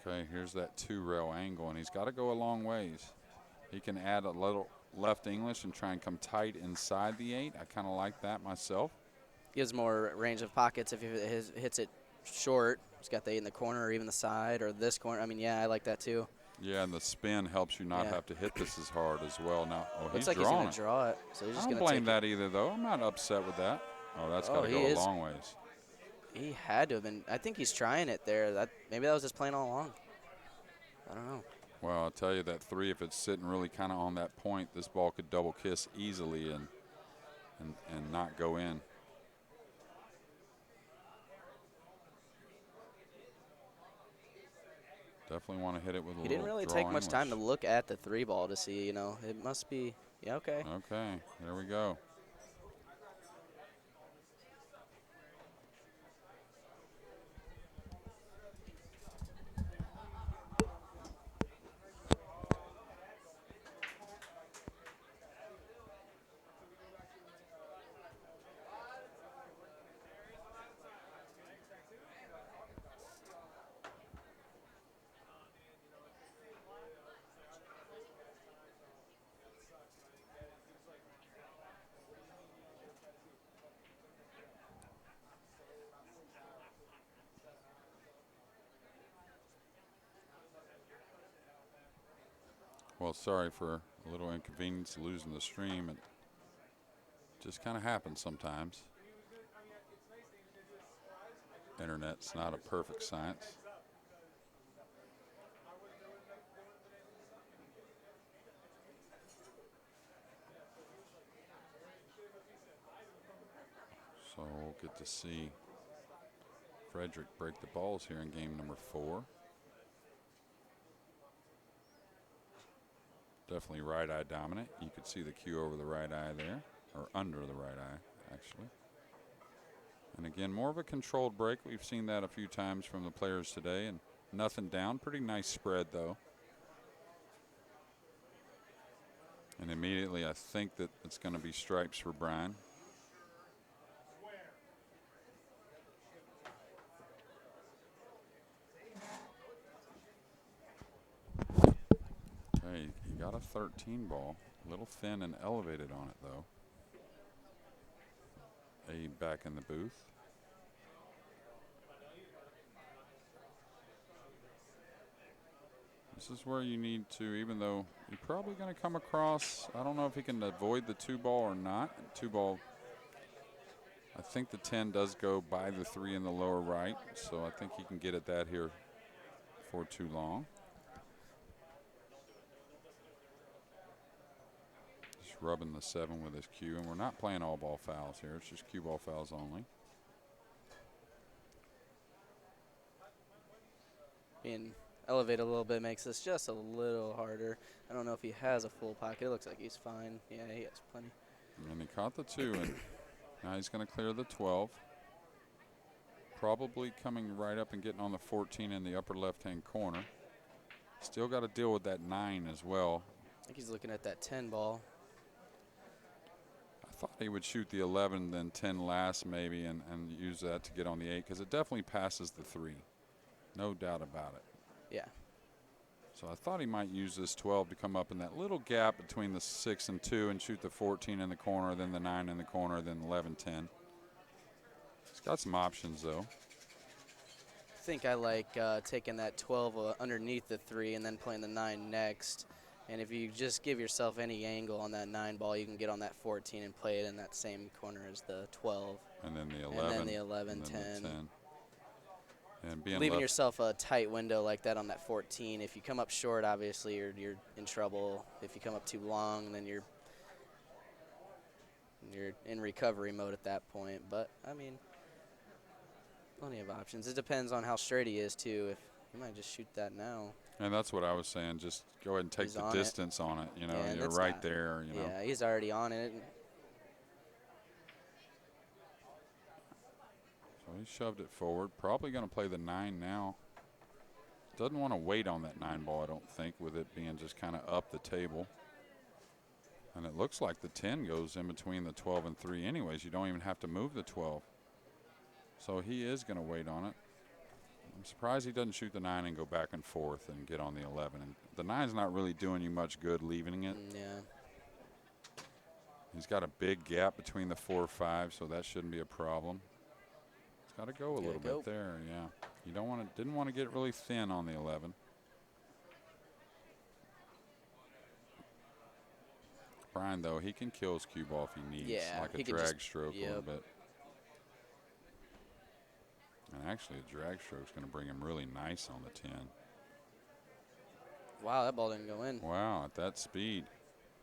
Okay, here's that 2-rail angle, and he's got to go a long ways. He can add a little left English and try and come tight inside the 8. I kind of like that myself. Gives more range of pockets if he hits it short. He's got the 8 in the corner or even the side or this corner. I mean, yeah, I like that too. Yeah, and the spin helps you not Yeah. have to hit this as hard as well. Now, oh, Looks he's like he's drawing going it. to draw it. So he's I just don't going to blame take it. that either, though. I'm not upset with that. Oh, that's got Oh, to he go a is. long ways. He had to have been. I think he's trying it there. Maybe that was his plan all along. I don't know. Well, I'll tell you that 3, if it's sitting really kind of on that point, this ball could double kiss easily and not go in. Definitely want to hit it with a He little didn't really draw take much time to English. look at the 3 ball to see, it must be, yeah, okay. Okay, there we go. Well, sorry for a little inconvenience losing the stream. It just kind of happens sometimes. Internet's not a perfect science. So we'll get to see Fredrick break the balls here in game number 4. Definitely right eye dominant. You could see the cue over the right eye there, or under the right eye, actually. And again, more of a controlled break. We've seen that a few times from the players today, and nothing down. Pretty nice spread, though. And immediately, I think that it's going to be stripes for Brian. Okay, he got a 13 ball. A little thin and elevated on it, though. Abe back in the booth. This is where you need to, even though you're probably going to come across, I don't know if he can avoid the 2 ball or not. 2 ball, I think the 10 does go by the 3 in the lower right, so I think he can get at that here for too long. Just rubbing the 7 with his cue, and we're not playing all ball fouls here. It's just cue ball fouls only. Being elevated a little bit makes this just a little harder. I don't know if he has a full pocket. It looks like he's fine. Yeah, he has plenty. And he caught the 2, and now he's going to clear the 12. Probably coming right up and getting on the 14 in the upper left-hand corner. Still got to deal with that 9 as well. I think he's looking at that 10 ball. I thought he would shoot the 11, then 10 last maybe, and use that to get on the 8, because it definitely passes the 3. No doubt about it. Yeah. So I thought he might use this 12 to come up in that little gap between the 6 and 2 and shoot the 14 in the corner, then the 9 in the corner, then 11, 10. He's got some options, though. I think I like taking that 12 underneath the 3 and then playing the 9 next. And if you just give yourself any angle on that 9 ball, you can get on that 14 and play it in that same corner as the 12. And then the 11. And then the 11, and 10. then the 10. And being Leaving left yourself a tight window like that on that 14. If you come up short, obviously you're in trouble. If you come up too long, then you're in recovery mode at that point. But I mean, plenty of options. It depends on how straight he is too. If he might just shoot that now. And that's what I was saying. Just go ahead and take He's the on distance on it. You know, Yeah, you're that's right not- there. You know. Yeah, he's already on it. So he shoved it forward. Probably going to play the 9 now. Doesn't want to wait on that 9 ball, I don't think, with it being just kind of up the table. And it looks like the 10 goes in between the 12 and 3 anyways. You don't even have to move the 12. So he is going to wait on it. I'm surprised he doesn't shoot the 9 and go back and forth and get on the 11. And the 9's not really doing you much good leaving it. Yeah. He's got a big gap between the 4 or 5, so that shouldn't be a problem. It's got to go a little bit there, yeah. You don't want to, didn't want to get really thin on the 11. Brian, though, he can kill his cue ball if he needs, like a drag stroke a little bit. And actually, a drag stroke's going to bring him really nice on the 10. Wow, that ball didn't go in. Wow, at that speed.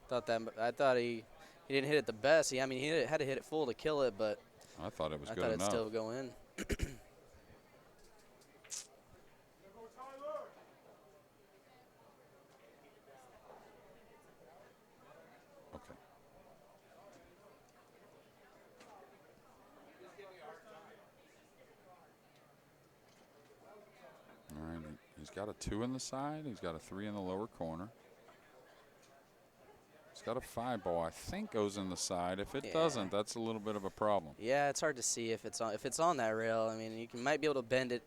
I thought he didn't hit it the best. I mean, he had to hit it full to kill it, but I thought it was good enough. I thought enough. it'd still go in. Okay. All right, he's got a 2 in the side. He's got a 3 in the lower corner. He's got a 5 ball, I think, goes in the side. If it doesn't, that's a little bit of a problem. Yeah, it's hard to see if it's on that rail. I mean, might be able to bend it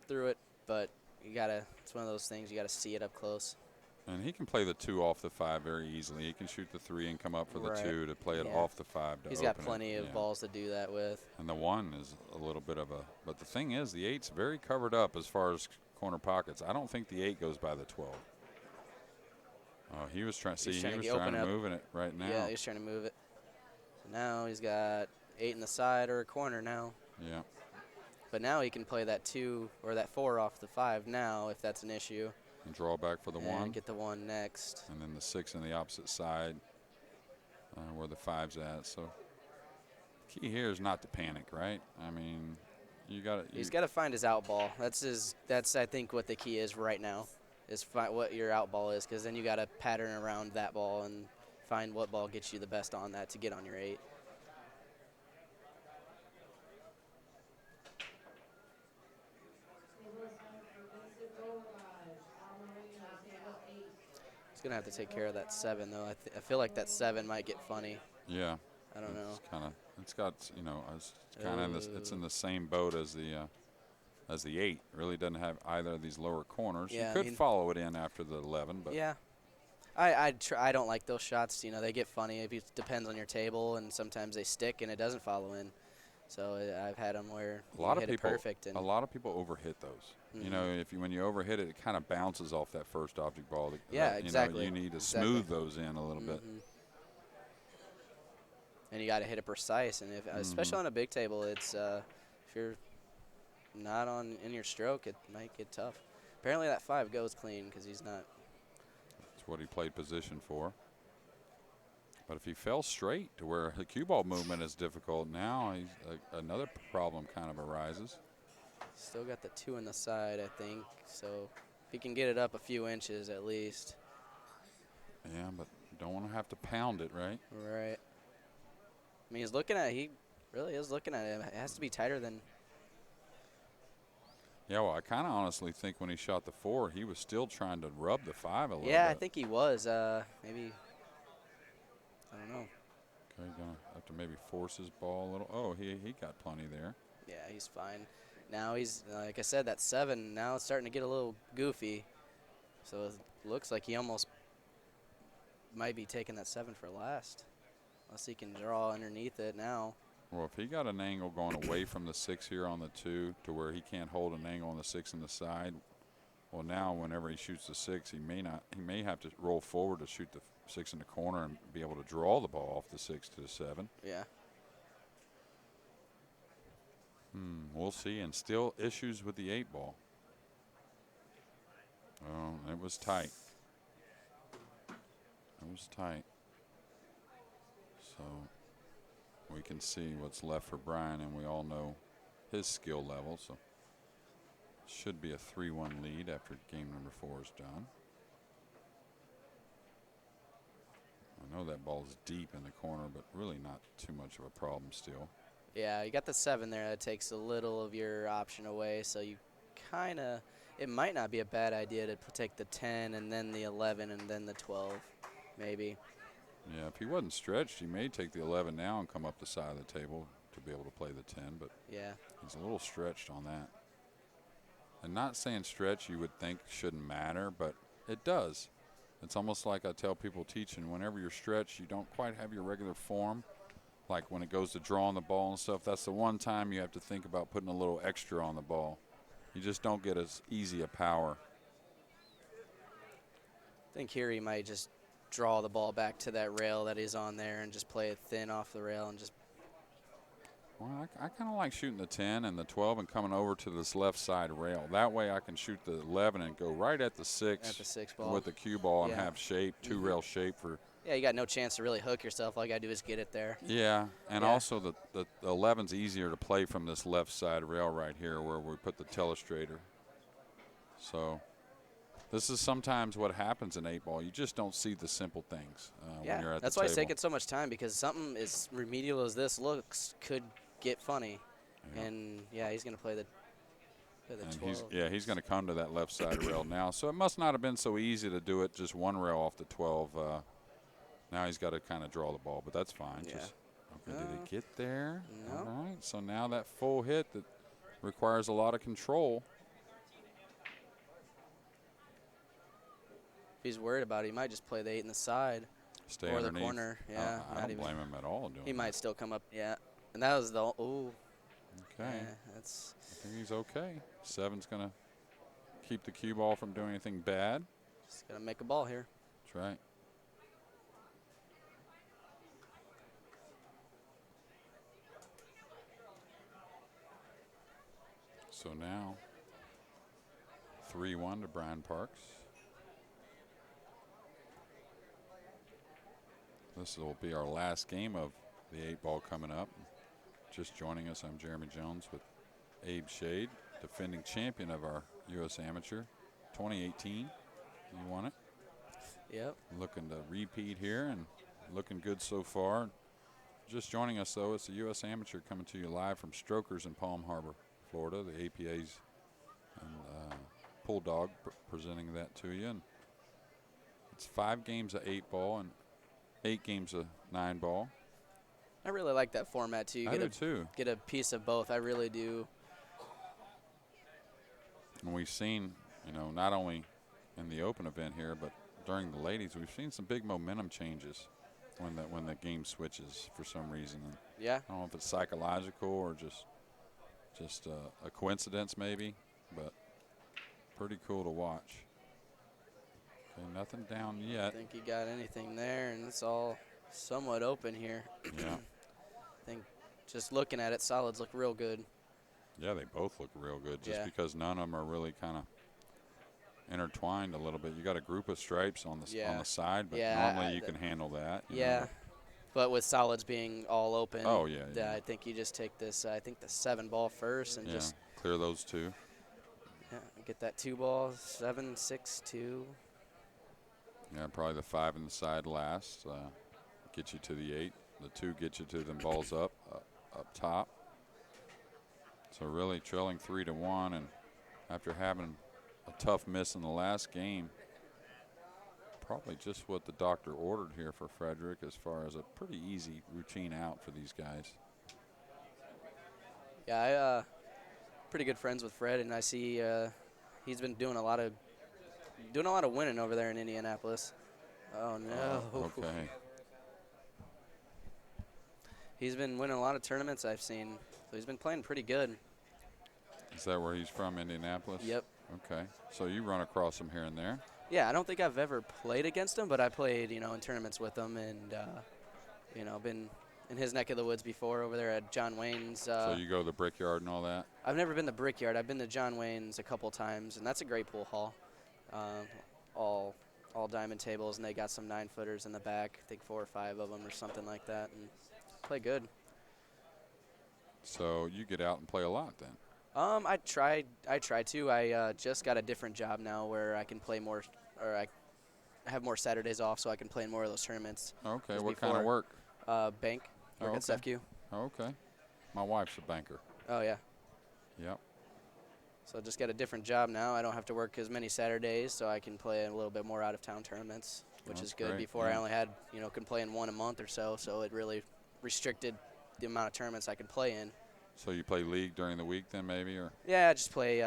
through it, but it's one of those things you gotta see it up close. And he can play the 2 off the 5 very easily. He can shoot the 3 and come up for the 2 to play it off the 5 to He's open got plenty of balls to do that with. And the 1 is a little bit of a, but the thing is, the 8's very covered up as far as corner pockets. I don't think the 8 goes by the 12. Oh, he was trying. See, he was trying to move it right now. Yeah, he's trying to move it. So now he's got 8 in the side or a corner now. Yeah. But now he can play that 2 or that 4 off the 5 now if that's an issue. And draw back for the 1. Get the 1 next. And then the 6 on the opposite side where the 5's at. So key here is not to panic, right? I mean, you got to. He's got to find his out ball. That's I think what the key is right now. Is find what your out ball is, because then you got to pattern around that ball and find what ball gets you the best on that to get on your 8. He's gonna have to take care of that 7 though. I feel like that 7 might get funny. Yeah. I don't know. It's kind of. It's got, you know, it's kind of in this. It's in the same boat as the 8. Really doesn't have either of these lower corners. Yeah, you could follow it in after the 11, but yeah, I don't like those shots. You know, they get funny. It depends on your table, and sometimes they stick and it doesn't follow in. So I've had them where a lot hit of people it perfect. And a lot of people overhit those. You know, when you overhit it, it kind of bounces off that first object ball. Yeah, exactly. You need to smooth those in a little bit. And you got to hit it precise, and especially on a big table, it's if you're not in your stroke, it might get tough. Apparently that 5 goes clean because he's not. That's what he played position for. But if he fell straight to where the cue ball movement is difficult, now another problem kind of arises. Still got the 2 in the side, I think. So if he can get it up a few inches at least. Yeah, but you don't want to have to pound it, right? Right. I mean, he really is looking at it. It has to be tighter than. Yeah, well, I kind of honestly think when he shot the 4, he was still trying to rub the 5 a little bit. Yeah, I think he was. Maybe. I don't know. Okay, gonna have to maybe force his ball a little. Oh, he got plenty there. Yeah, he's fine. Now he's, like I said, that 7, now it's starting to get a little goofy. So it looks like he almost might be taking that 7 for last. Unless he can draw underneath it now. Well, if he got an angle going away from the 6 here on the 2 to where he can't hold an angle on the 6 in the side, well, now whenever he shoots the 6, he may have to roll forward to shoot the 6 in the corner and be able to draw the ball off the 6 to the 7. Yeah. We'll see. And still issues with the 8 ball. Oh, it was tight. It was tight. So we can see what's left for Brian, and we all know his skill level. So should be a 3-1 lead after game number 4 is done. I know that ball's deep in the corner, but really not too much of a problem still. Yeah, you got the 7 there. That takes a little of your option away. So you kind of, it might not be a bad idea to take the 10 and then the 11 and then the 12, maybe. Yeah, if he wasn't stretched, he may take the 11 now and come up the side of the table to be able to play the 10, but yeah, he's a little stretched on that. And not saying stretch you would think shouldn't matter, but it does. It's almost like I tell people teaching, whenever you're stretched, you don't quite have your regular form. Like when it goes to drawing the ball and stuff, that's the one time you have to think about putting a little extra on the ball. You just don't get as easy a power. I think here he might just draw the ball back to that rail that he's on there and just play it thin off the rail and just. Well, I kind of like shooting the 10 and the 12 and coming over to this left side rail. That way I can shoot the 11 and go right at the 6, At the 6 ball. with the cue ball and Yeah. have shape, two-rail shape for. Yeah, you got no chance to really hook yourself. All you got to do is get it there. Yeah, and Yeah. also the 11's easier to play from this left side rail right here where we put the telestrator. So this is sometimes what happens in 8 ball. You just don't see the simple things when you're Yeah, at that's the why table. it's taking so much time, because something as remedial as this looks could get funny. Yeah. And, yeah, he's going to play the And 12. he's going to come to that left side rail now. So it must not have been so easy to do it just one rail off the 12. Now he's got to kind of draw the ball, but that's fine. Yeah. Okay, did it get there? No. All right, so now that full hit that requires a lot of control. If he's worried about it, he might just play the 8 in the side. Stay or underneath. the corner. Yeah, I not don't even. blame him at all doing He that. might still come up. Yeah. And that was the. Ooh. Okay. Yeah, that's. I think he's okay. 7's going to keep the cue ball from doing anything bad. Just got to make a ball here. That's right. So now 3-1 to Brian Parks. This will be our last game of the 8 ball coming up. Just joining us, I'm Jeremy Jones with Abe Shade, defending champion of our U.S. Amateur 2018. You won it. Yep. Looking to repeat here and looking good so far. Just joining us, though, it's the U.S. Amateur coming to you live from Strokers in Palm Harbor, Florida. The APA's and Pull Dog presenting that to you. And it's 5 games of 8 ball and 8 games of 9 ball. I really like that format, too. You I do, too. Get a piece of both. I really do. And we've seen, not only in the open event here, but during the ladies, we've seen some big momentum changes when the game switches for some reason. And Yeah. I don't know if it's psychological or just a coincidence maybe, but pretty cool to watch. Okay, nothing down I yet. think he got anything there, and it's all somewhat open here. Yeah. I think just looking at it, solids look real good. Yeah, they both look real good just Yeah. because none of them are really kind of intertwined a little bit. You got a group of stripes on the side, but Yeah, normally you can handle that. you Yeah. know. But with solids being all open, Oh, yeah. I think you just take this, I think the 7 ball first and Yeah, just clear those 2. get that 2 ball, 7, 6, 2. Yeah, probably the 5 in the side last. Get you to the 8. The 2 get you to them balls up top. So really trailing 3-1, and after having a tough miss in the last game, probably just what the doctor ordered here for Fredrick as far as a pretty easy routine out for these guys. Yeah, pretty good friends with Fred, and I see he's been doing a lot of winning over there in Indianapolis. Oh no. Okay. He's been winning a lot of tournaments I've seen, so he's been playing pretty good. Is that where he's from, Indianapolis? Yep. Okay. So you run across him here and there? Yeah, I don't think I've ever played against him, but I played, in tournaments with him, and been in his neck of the woods before over there at John Wayne's. So you go to the Brickyard and all that? I've never been to Brickyard. I've been to John Wayne's a couple times, and that's a great pool hall. All diamond tables, and they got some 9-footers in the back. I think 4 or 5 of them or something like that, and play good. So you get out and play a lot then? I try to. I just got a different job now where I can play more, or I have more Saturdays off, so I can play in more of those tournaments. Okay. Just What kind of before- work? Bank. Work Oh, at okay. SFQ. Okay. My wife's a banker. Oh, yeah. Yep. So I just got a different job now. I don't have to work as many Saturdays, so I can play a little bit more out-of-town tournaments, which That's is good. great, Before I yeah. only had, could play in 1 a month or so it really restricted the amount of tournaments I could play in. So you play league during the week then maybe, or? Yeah, I just play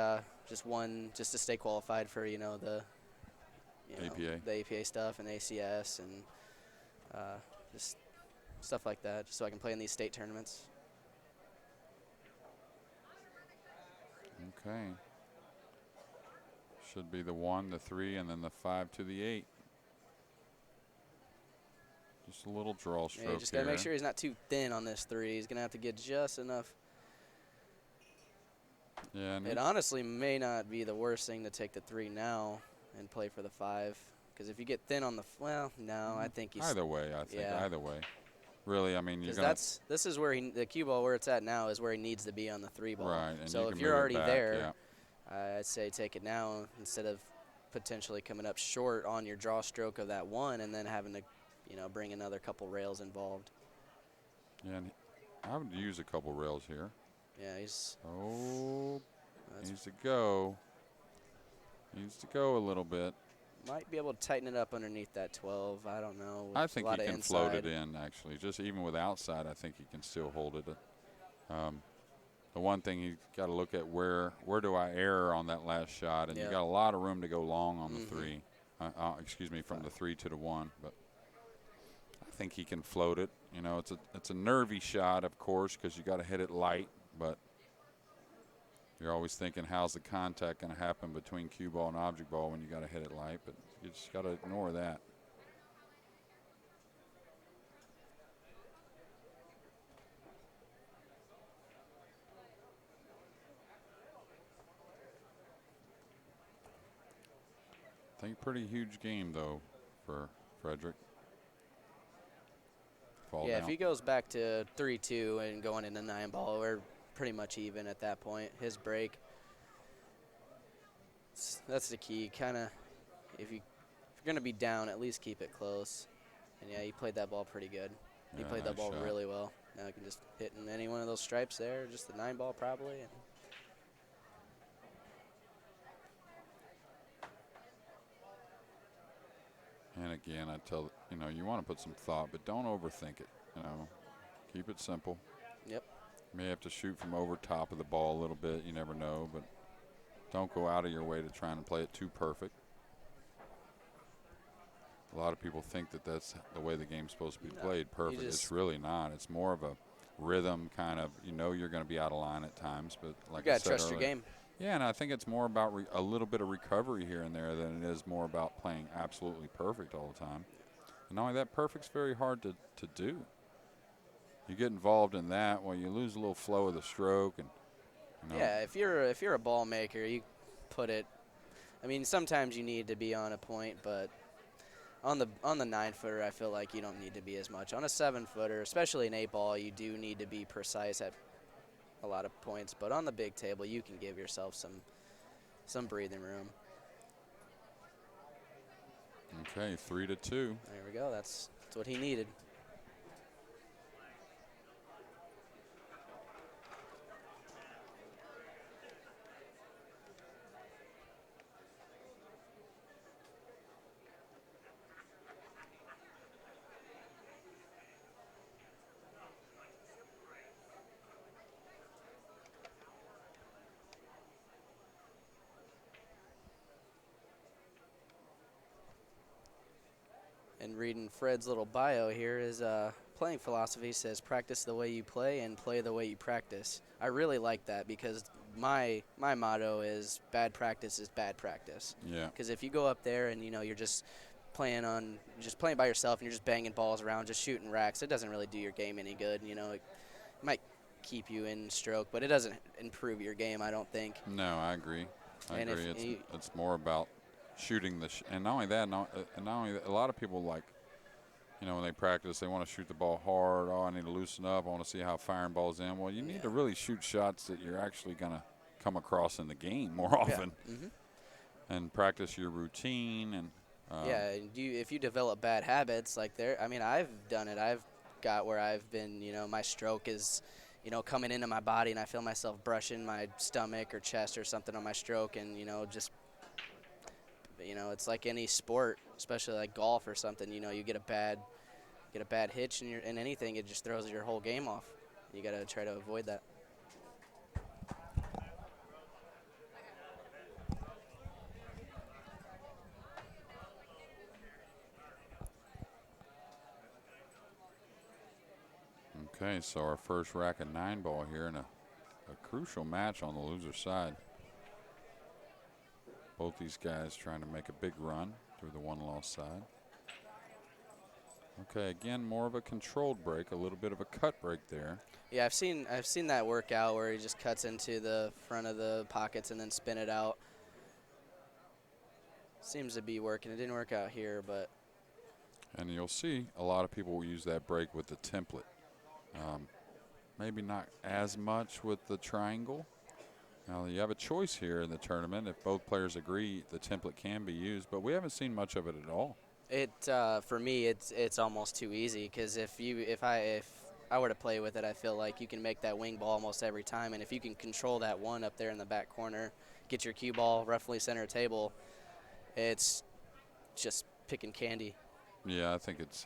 just one just to stay qualified for the APA. the APA stuff and ACS and just stuff like that, just so I can play in these state tournaments. Okay. Should be the 1, the 3, and then the 5 to the 8. Just a little draw stroke Yeah, just got to here. make sure he's not too thin on this 3. He's going to have to get just enough. Yeah, and It honestly may not be the worst thing to take the 3 now and play for the 5. Because if you get thin on the, I think he's. either way, I think, either way. Really, I mean, you're going to. This is where the cue ball where it's at now is where he needs to be on the 3 ball. Right, and so you if can you're move it already back, there, yeah. I'd say take it now instead of potentially coming up short on your draw stroke of that 1 and then having to, bring another couple rails involved. Yeah, and I would use a couple rails here. Yeah, he's. Oh, needs to go. Needs to go a little bit. Might be able to tighten it up underneath that 12. I don't know. I think he can inside. float it in, actually. Just even with outside, I think he can still hold it. The one thing you got to look at where do I err on that last shot, and you got a lot of room to go long on the 3. Excuse me, from the 3 to the 1, but I think he can float it. It's a nervy shot, of course, because you got to hit it light, but you're always thinking, how's the contact going to happen between cue ball and object ball when you got to hit it light, but you just got to ignore that. I think pretty huge game, though, for Fredrick. Fall down. If he goes back to 3-2 and going into 9 ball, we're pretty much even at that point. His break, that's the key. Kind of, if you're going to be down, at least keep it close. And, he played that ball pretty good. He played that ball really well. Now he can just hit in any one of those stripes there, just the 9 ball probably. And again, I tell you want to put some thought, but don't overthink it. Keep it simple. Yep. You may have to shoot from over top of the ball a little bit. You never know, but don't go out of your way to try and play it too perfect. A lot of people think that that's the way the game's supposed to be played, perfect. It's really not. It's more of a rhythm kind of. You're going to be out of line at times, but like you I gotta said trust earlier, your game. Yeah, and I think it's more about a little bit of recovery here and there than it is more about playing absolutely perfect all the time. And not only that, perfect's very hard to do. You get involved in that, you lose a little flow of the stroke. And Yeah, if you're a ball maker, you put it. I mean, sometimes you need to be on a point, but on the 9-footer, I feel like you don't need to be as much. On a 7-footer, especially an 8-ball, you do need to be precise at a lot of points. But on the big table, you can give yourself some breathing room. Okay, 3-2. There we go. That's what he needed. And reading Fred's little bio here, his playing philosophy says practice the way you play and play the way you practice. I really like that because my motto is bad practice is bad practice. Yeah. Because if you go up there and you're just playing by yourself and you're just banging balls around, just shooting racks, it doesn't really do your game any good. It might keep you in stroke, but it doesn't improve your game, I don't think. No, I agree. I agree. It's more about shooting and not only that, a lot of people when they practice, they want to shoot the ball hard. Oh, I need to loosen up. I want to see how firing ball's in. Well, you need to really shoot shots that you're actually going to come across in the game more often, and practice your routine. And if you develop bad habits I've done it. I've got where I've been. My stroke is, coming into my body, and I feel myself brushing my stomach or chest or something on my stroke, and it's like any sport, especially like golf or something. You get a bad hitch in anything, it just throws your whole game off. You got to try to avoid that. Okay, so our first rack of 9 ball here in a crucial match on the loser side. Both these guys trying to make a big run through the 1-loss side. Okay, again, more of a controlled break, a little bit of a cut break there. Yeah, I've seen that work out where he just cuts into the front of the pockets and then spin it out. Seems to be working. It didn't work out here, but. And you'll see a lot of people will use that break with the template. Maybe not as much with the triangle. Now, you have a choice here in the tournament. If both players agree, the template can be used, but we haven't seen much of it at all. For me, it's almost too easy because if I were to play with it, I feel like you can make that wing ball almost every time, and if you can control that one up there in the back corner, get your cue ball roughly center table, it's just picking candy. Yeah, I think it's.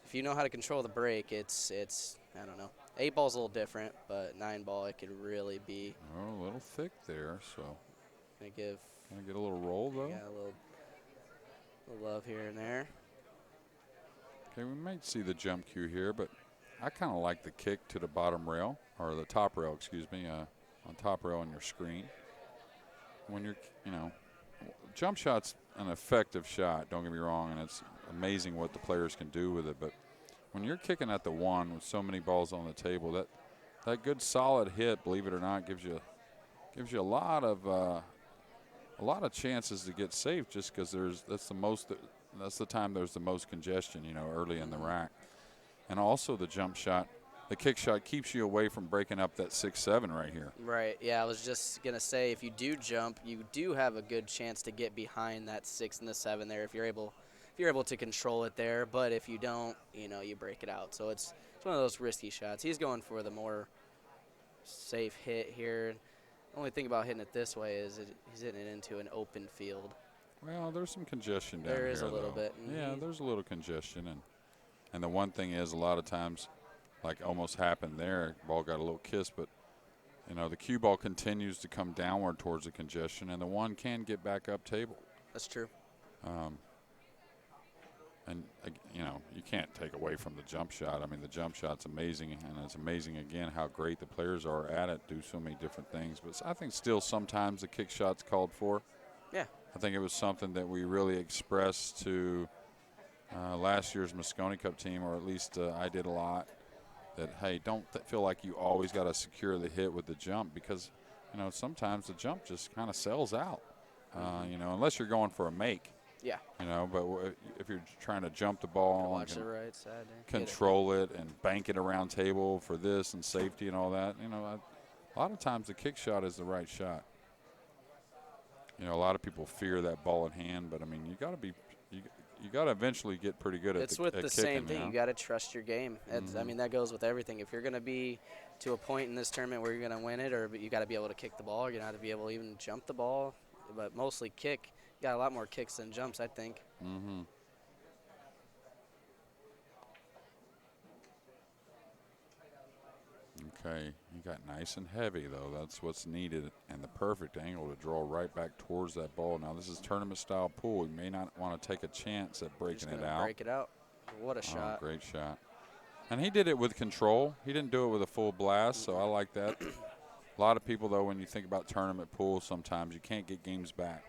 If you know how to control the break, it's I don't know. 8 ball's a little different, but 9 ball it could really be. Oh, a little thick there, so. Gonna get a little roll though. Yeah, a little love here and there. Okay, we might see the jump cue here, but I kind of like the kick to the bottom rail, or the top rail, excuse me, on top rail on your screen. When you're, jump shot's an effective shot, don't get me wrong, and it's amazing what the players can do with it, but when you're kicking at the 1 with so many balls on the table, that good solid hit, believe it or not, gives you a lot of chances to get safe, just because that's the time there's the most congestion, early in the rack. And also the jump shot, the kick shot keeps you away from breaking up that 6-7 right here. Right. Yeah, I was just gonna say, if you do jump, you do have a good chance to get behind that 6 and the 7 there if you're able to control it there. But if you don't, you break it out. So it's one of those risky shots. He's going for the more safe hit here. The only thing about hitting it this way is he's hitting it into an open field. Well, there's some congestion down here. There is a little bit. Mm-hmm. Yeah, there's a little congestion, and the one thing is, a lot of times, like almost happened there, ball got a little kiss, but the cue ball continues to come downward towards the congestion, and the 1 can get back up table. That's true. And you can't take away from the jump shot. I mean, the jump shot's amazing, and it's amazing again how great the players are at it, do so many different things. But I think still sometimes the kick shot's called for. Yeah. I think it was something that we really expressed to last year's Moscone Cup team, or at least I did a lot. That, hey, don't feel like you always got to secure the hit with the jump, because sometimes the jump just kind of sells out. Unless you're going for a make. Yeah. But if you're trying to jump the ball, watch the right side, control it and bank it around table for this and safety and all that, a lot of times the kick shot is the right shot. A lot of people fear that ball in hand, but I mean, you got to eventually get pretty good at it's with the same thing. Now. You got to trust your game. I mean, that goes with everything. If you're going to be to a point in this tournament where you're going to win it, or you got to be able to kick the ball, you're going to have to be able to even jump the ball, but mostly kick. You got a lot more kicks than jumps, I think. Mm-hmm. Okay, you got nice and heavy, though. That's what's needed, and the perfect angle to draw right back towards that ball. Now, this is tournament-style pool. You may not want to take a chance at breaking it out. Break it out. What a shot. Great shot. And he did it with control. He didn't do it with a full blast, so I like that. A lot of people, though, when you think about tournament pools, sometimes you can't get games back.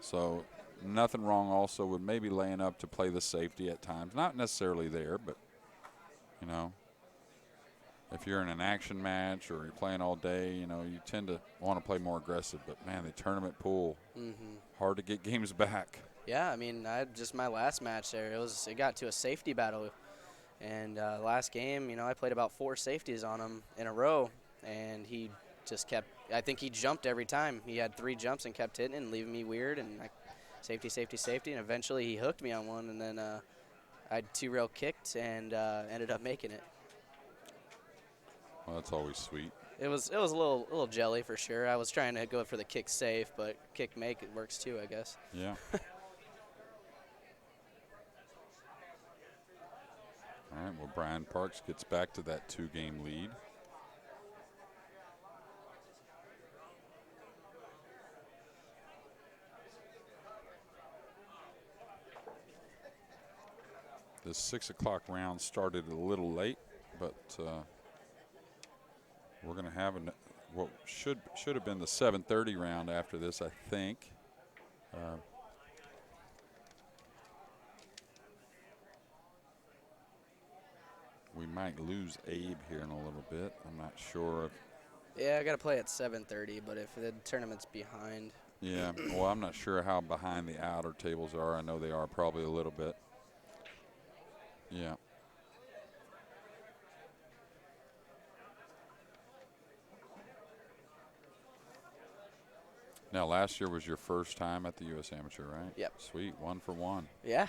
So nothing wrong also with maybe laying up to play the safety at times. Not necessarily there, but, if you're in an action match or you're playing all day, you tend to want to play more aggressive. But, man, the tournament pool, hard to get games back. Yeah, I mean, just my last match there, it got to a safety battle. And last game, I played about 4 safeties on him in a row, and he just kept – I think he jumped every time. He had 3 jumps and kept hitting and leaving me weird, and safety, and eventually he hooked me on one, and then I had 2 rail kicked and ended up making it. Well, that's always sweet. It was a little jelly for sure. I was trying to go for the kick safe, but kick make, it works too, I guess. Yeah. All right, well, Brian Parks gets back to that 2-game lead. This 6 o'clock round started a little late but we're going to have what should have been the 7:30 round after this, I think. We might lose Abe here in a little bit. I'm not sure if. Yeah, I got to play at 7:30, but if the tournament's behind. Yeah, well, I'm not sure how behind the outer tables are. I know they are probably a little bit. Yeah. Now, last year was your first time at the U.S. Amateur, right? Yep. Sweet, 1 for 1. Yeah.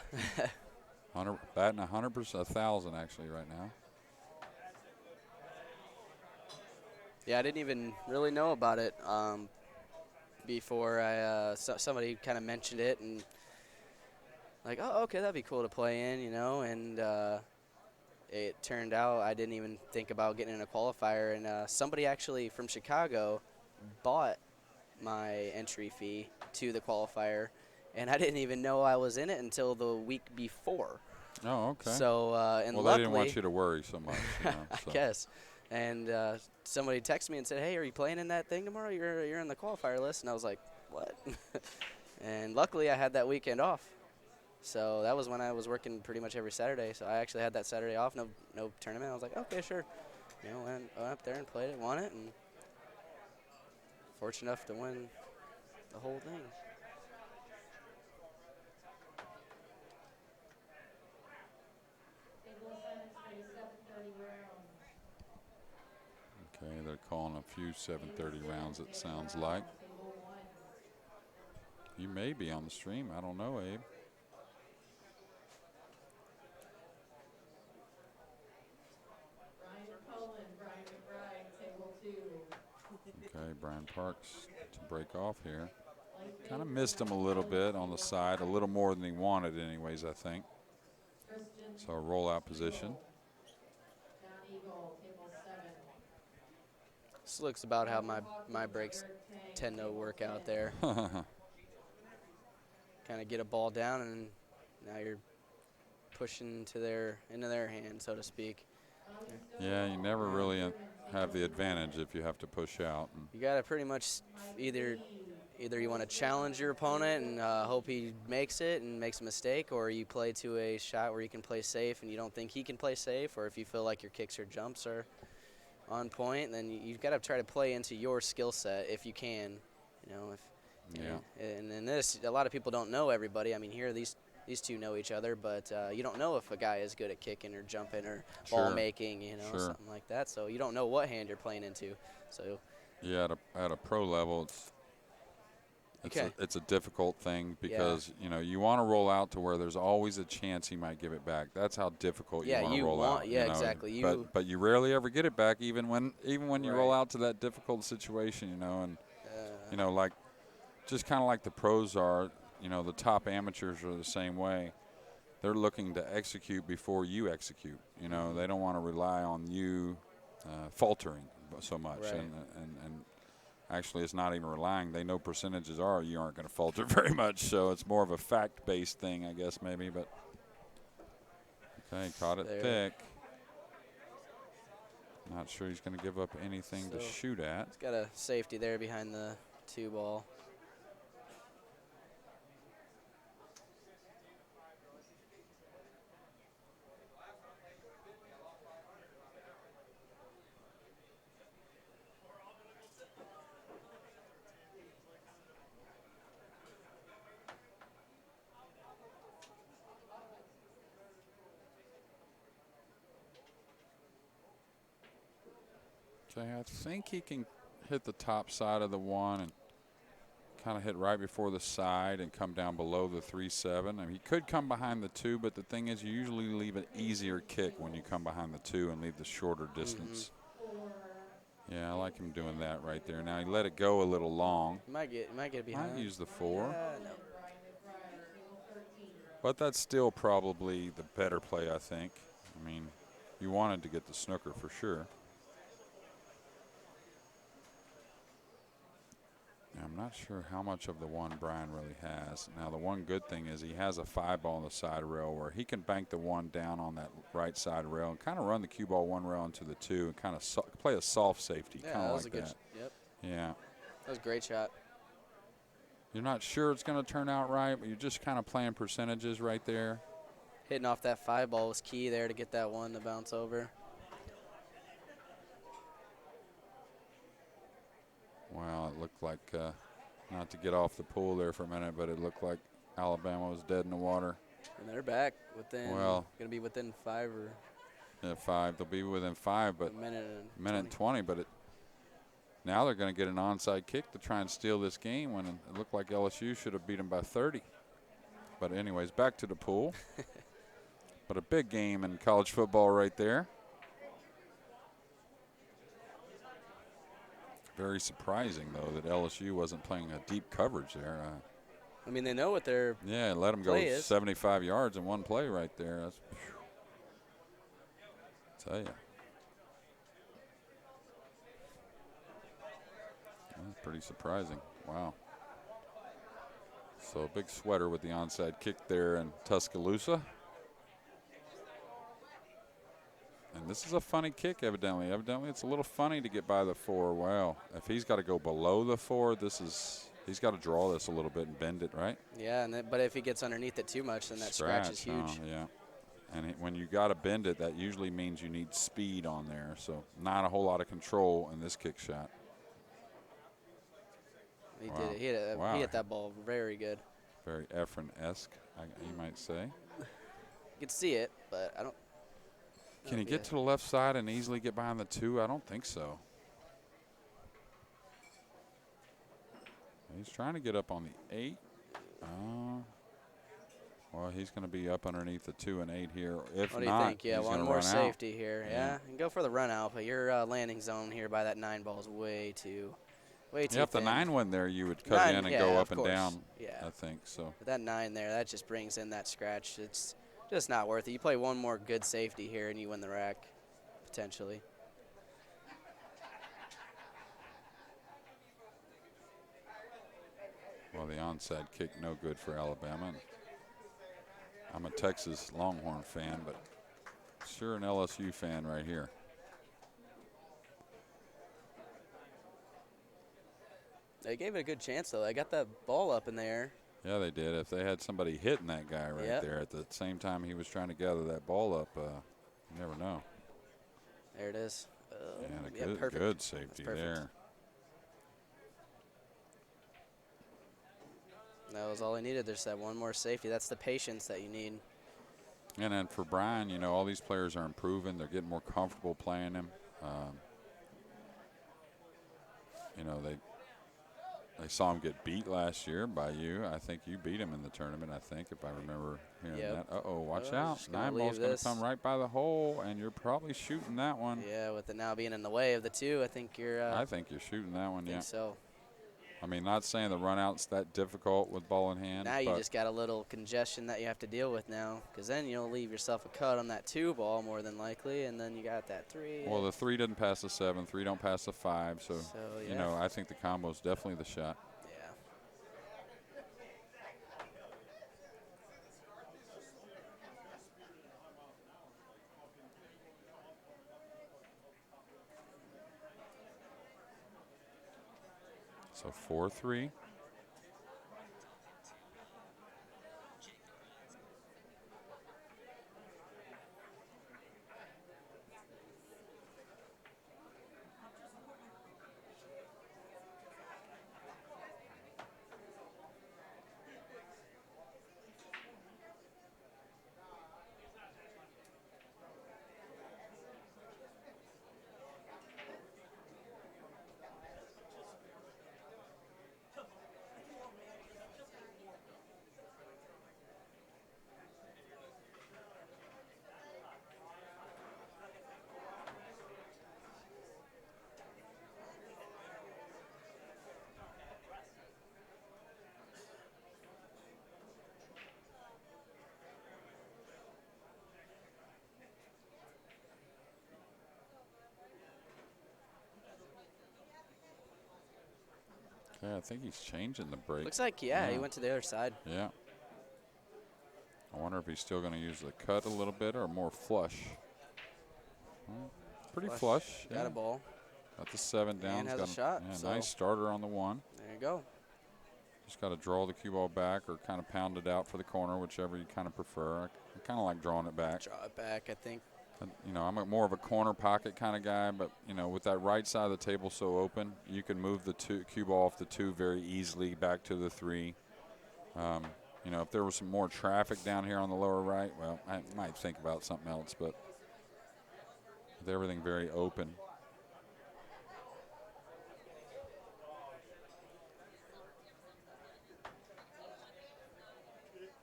100, batting 100%, 1,000 actually right now. Yeah, I didn't even really know about it before somebody kind of mentioned it, and like, oh, okay, that'd be cool to play in, you know, and it turned out I didn't even think about getting in a qualifier, and somebody actually from Chicago bought my entry fee to the qualifier, and I didn't even know I was in it until the week before. Oh, okay. So, and well, luckily, they didn't want you to worry so much. You know, I guess. And somebody texted me and said, "Hey, are you playing in that thing tomorrow? You're in the qualifier list." And I was like, "What?" And luckily, I had that weekend off. So that was when I was working pretty much every Saturday. So I actually had that Saturday off, no tournament. I was like, "Okay, sure." You know, went up there and played it, won it, and fortunate enough to win the whole thing. Okay, they're calling a few 7:30 rounds, it sounds like. You may be on the stream. I don't know, Abe. Okay, Brian Parks to break off here. Kind of missed him a little bit on the side, a little more than he wanted anyways, I think. So a rollout position. This looks about how my breaks tend to work out there. Kind of get a ball down, and now you're pushing into their hand, so to speak. Yeah, you never really have the advantage if you have to push out. You got to pretty much either you want to challenge your opponent and hope he makes it and makes a mistake, or you play to a shot where you can play safe and you don't think he can play safe, or if you feel like your kicks or jumps are on point, then you've got to try to play into your skill set if you can. You know, and in this, a lot of people don't know everybody. I mean, here these two know each other, but you don't know if a guy is good at kicking or jumping or ball making, you know, something like that. So you don't know what hand you're playing into. So yeah, at a pro level, it's a difficult thing because you know you want to roll out to where there's always a chance he might give it back. That's how difficult you want to roll out. Yeah, you know? exactly. But you rarely ever get it back, even when you roll out to that difficult situation. You know, and you know, like just kind of like the pros are. You know, the top amateurs are the same way. They're looking to execute before you execute. You know, they don't want to rely on you faltering so much. Right. And actually, it's not even relying. They know percentages are you aren't going to falter very much. So it's more of a fact-based thing, I guess, maybe. But okay, caught it thick. Not sure he's going to give up anything to shoot at. He's got a safety there behind the 2 ball. Okay, I think he can hit the top side of the 1 and kind of hit right before the side and come down below the 3-7. I mean, he could come behind the 2, but the thing is you usually leave an easier kick when you come behind the 2 and leave the shorter distance. Yeah, I like him doing that right there. Now he let it go a little long. Might get behind. Might use the 4. No. But that's still probably the better play, I think. I mean, you wanted to get the snooker for sure. Now I'm not sure how much of the one Brian really has. Now, the one good thing is he has a 5-ball on the side rail where he can bank the 1 down on that right side rail and kind of run the cue ball 1 rail into the 2 and kind of play a soft safety, Yeah, kind that of was like a good. that. Yep. Yeah. That was a great shot. You're not sure it's going to turn out right, but you're just kind of playing percentages right there. Hitting off that 5-ball was key there to get that 1 to bounce over. Wow, it looked like, not to get off the pool there for a minute, but it looked like Alabama was dead in the water. And they're back within, Well, going to be within 5 or yeah, 5. They'll be within 5, but a minute minute 20. But now they're going to get an onside kick to try and steal this game when it looked like LSU should have beat them by 30. But anyways, back to the pool. But a big game in college football right there. Very surprising, though, that LSU wasn't playing a deep coverage there. I mean, they know what they're. Yeah, let them go 75 yards in one play right there. That's, tell you. That's pretty surprising. Wow. So a big sweater with the onside kick there in Tuscaloosa. And this is a funny kick, evidently. Evidently, it's a little funny to get by the 4. Wow. If he's got to go below the 4, he's got to draw this a little bit and bend it, right? Yeah, but if he gets underneath it too much, then that scratch is huge. Oh, yeah. And when you got to bend it, that usually means you need speed on there. So not a whole lot of control in this kick shot. He did it. He hit that ball very good. Very Efren-esque, you might say. You could see it, but I don't. Can he get to the left side and easily get behind the 2? I don't think so. He's trying to get up on the 8. Well, he's going to be up underneath the 2 and 8 here. If what do you not, think? Yeah, he's one gonna more run safety out. here. Yeah, and go for the run out, but your landing zone here by that 9 ball is way too Yeah, if the thin. 9 went there, you would cut in and go up and down. Yeah, I think so. But that 9 there, that just brings in that scratch. It's just not worth it. You play one more good safety here, and you win the rack, potentially. Well, the onside kick, no good for Alabama. And I'm a Texas Longhorn fan, but sure an LSU fan right here. They gave it a good chance, though. They got that ball up in the air. Yeah, they did. If they had somebody hitting that guy right there at the same time he was trying to gather that ball up, you never know. There it is. And a good safety there. That was all he needed. There's that one more safety. That's the patience that you need. And then for Brian, you know, all these players are improving. They're getting more comfortable playing him. You know, they saw him get beat last year by you. I think you beat him in the tournament, I think, if I remember hearing that. Uh-oh, watch out. 9 ball's going to come right by the hole, and you're probably shooting that one. Yeah, with it now being in the way of the 2, I think you're I think you're shooting that one, I think so. I mean, not saying the run out's that difficult with ball in hand. Now you just got a little congestion that you have to deal with now, because then you'll leave yourself a cut on that 2 ball more than likely, and then you got that 3. Well, the 3 doesn't pass the 7, 3 don't pass the 5, so you know, I think the combo's definitely the shot. Yeah. So 4-3. think he's changing the break. Looks like, yeah, he went to the other side. Yeah. I wonder if he's still going to use the cut a little bit or more flush. Pretty flush. Got a ball. Got the 7 down. And has got a shot. Yeah, So nice starter on the 1. there you go. Just got to draw the cue ball back or kind of pound it out for the corner, whichever you kind of prefer. I kind of like drawing it back. Draw it back, I think. You know, I'm more of a corner pocket kind of guy, but, you know, with that right side of the table so open, you can move the cue ball off the 2 very easily back to the 3. You know, if there was some more traffic down here on the lower right, well, I might think about something else, but with everything very open.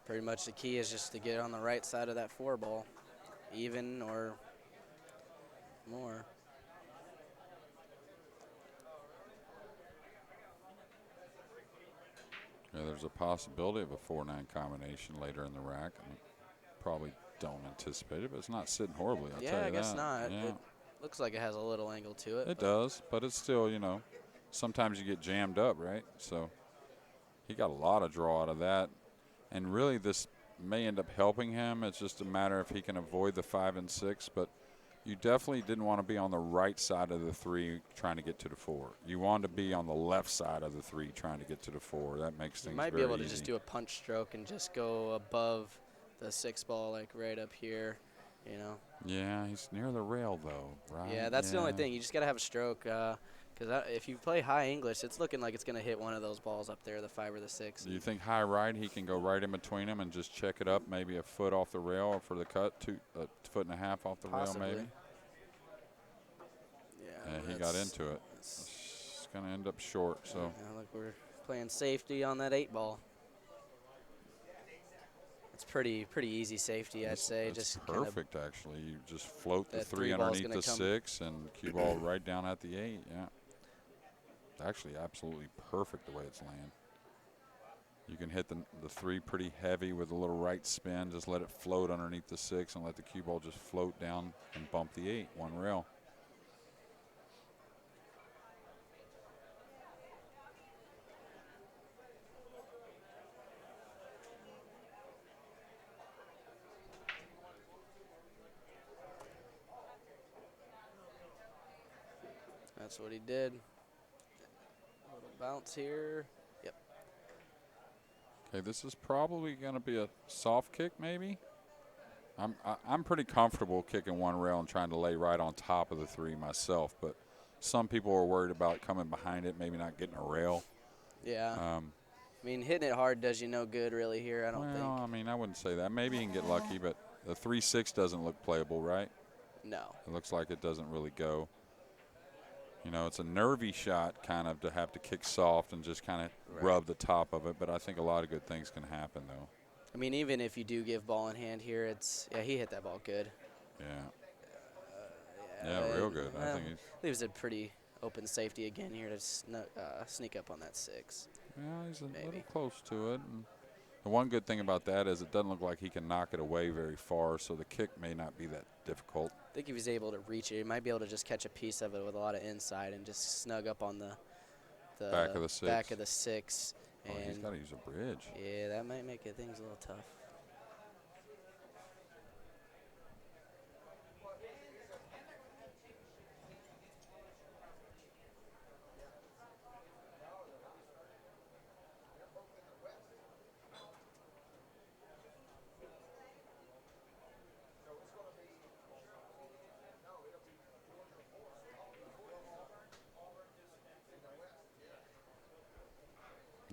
Pretty much the key is just to get on the right side of that 4 ball, even or more. Yeah, there's a possibility of a 4-9 combination later in the rack. I mean, probably don't anticipate it, but it's not sitting horribly, I'll tell you that. Yeah, I guess not. Yeah. It looks like it has a little angle to it. It does, but it's still, you know, sometimes you get jammed up, right? So he got a lot of draw out of that. And really this may end up helping him. It's just a matter if he can avoid the 5 and 6, but you definitely didn't want to be on the right side of the 3 trying to get to the 4. You wanted to be on the left side of the 3 trying to get to the 4. That makes things very easy. You might be able to just do a punch stroke and just go above the 6 ball, like right up here, you know. Yeah, he's near the rail, though, right? Yeah, that's the only thing. You just got to have a stroke. Because if you play high English, it's looking like it's going to hit one of those balls up there, the 5 or the 6. Do you think high right, he can go right in between them and just check it up, maybe a foot off the rail or for the cut, a foot and a half off the Possibly. rail maybe? Yeah, he got into it. It's going to end up short. So yeah, look, we're playing safety on that 8 ball. It's pretty easy safety, I'd say. It's just perfect, actually. You just float the that 3 3 ball's underneath the gonna come. 6 and cue ball right down at the 8. Yeah. It's actually absolutely perfect the way it's laying. You can hit the 3 pretty heavy with a little right spin. Just let it float underneath the 6 and let the cue ball just float down and bump the 8, 1 rail. That's what he did. A little bounce here. Yep. Okay, this is probably going to be a soft kick, maybe. I'm pretty comfortable kicking 1 rail and trying to lay right on top of the 3 myself, but some people are worried about coming behind it, maybe not getting a rail. Yeah. I mean, hitting it hard does you no good, really, here, I don't think. Well, I mean, I wouldn't say that. Maybe you can get lucky, but the 3-6 doesn't look playable, right? No. It looks like it doesn't really go. You know, it's a nervy shot kind of to have to kick soft and just kind of rub the top of it, but I think a lot of good things can happen, though. I mean, even if you do give ball in hand here, yeah, he hit that ball good. Yeah, real good. I think leaves a pretty open safety again here to sneak up on that 6. Yeah, he's a little close to it. And the one good thing about that is it doesn't look like he can knock it away very far, so the kick may not be that difficult. I think if he's able to reach it, he might be able to just catch a piece of it with a lot of inside and just snug up on the back of the 6. Back of the 6. Oh, he's got to use a bridge. Yeah, that might make things a little tough.